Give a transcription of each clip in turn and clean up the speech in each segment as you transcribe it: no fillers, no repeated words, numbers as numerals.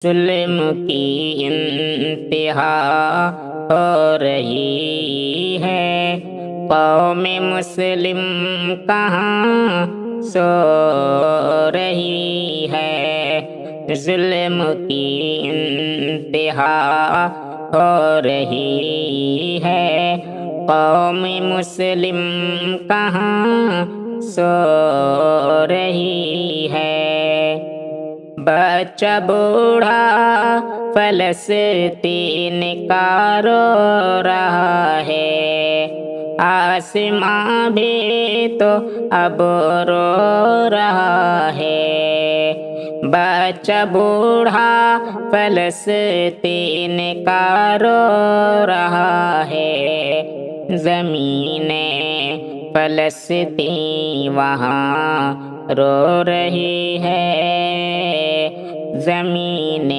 ظلم کی انتہا ہو رہی ہے، قوم مسلم کہاں سو رہی ہے۔ ظلم کی انتہا ہو رہی ہے، قوم مسلم کہاں سو رہی ہے۔ بچہ بوڑھا فلسطین کا رو رہا ہے، آسماں بھی تو اب رو رہا ہے۔ بچہ بوڑھا فلسطین کا رو رہا ہے، زمین فلسطین وہاں رو رہی ہے، زمین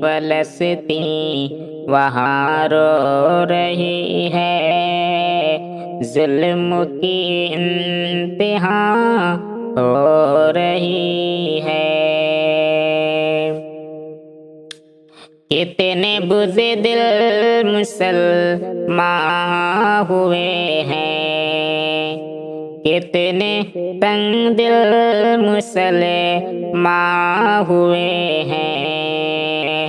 فلسطین وہاں رو رہی ہے۔ ظلم کی انتہا ہو رہی ہے۔ کتنے بزدل مسلمان ہوئے ہیں، کتنے تنگ دل مسلمان ہوئے ہیں،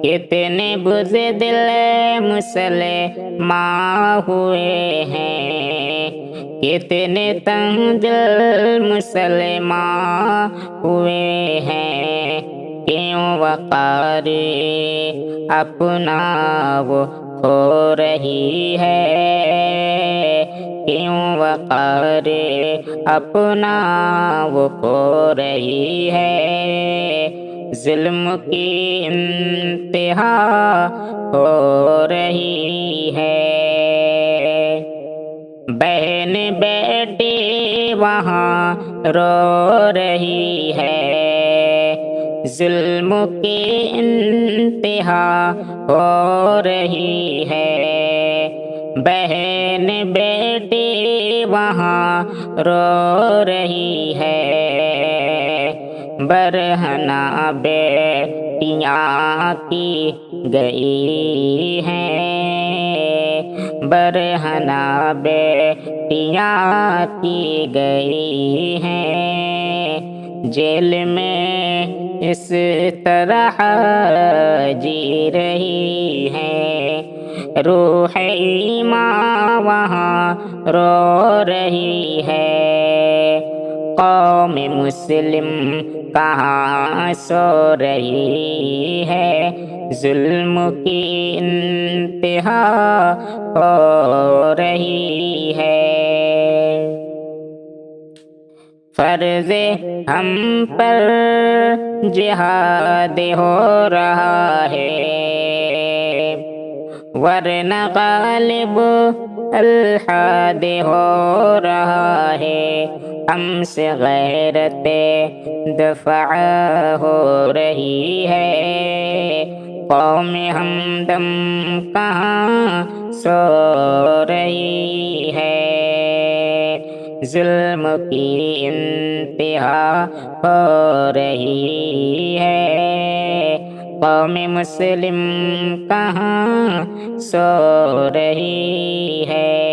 کتنے بزدل مسلمان ہوئے ہیں، کتنے تنگ دل مسلمان ہوئے ہیں۔ کیوں وقار اپنا وہ کھو رہی ہے، کیوں وقار اپنا وہ کھو رہی ہے۔ ظلم کی انتہا ہو رہی ہے، بہن بیٹی وہاں رو رہی ہے، ظلم کی انتہا ہو رہی ہے۔ بہن بیٹی وہاں رو رہی ہے، برہنہ بیٹیاں کی گئی ہیں، برہنہ بیٹیاں کی گئی ہیں، جیل میں اس طرح جی رہی ہے، روح ایمان وہاں رو رہی ہے، قوم مسلم کہاں سو رہی ہے۔ ظلم کی انتہا ہو رہی ہے۔ فرض ہم پر جہاد ہو رہا ہے، ورنہ غالب الحاد ہو رہا ہے، ہم سے غیرت دفع ہو رہی ہے، قوم ہمدم کہاں سو رہی ہے۔ ظلم کی انتہا ہو رہی ہے، قوم مسلم کہاں سو رہی ہے۔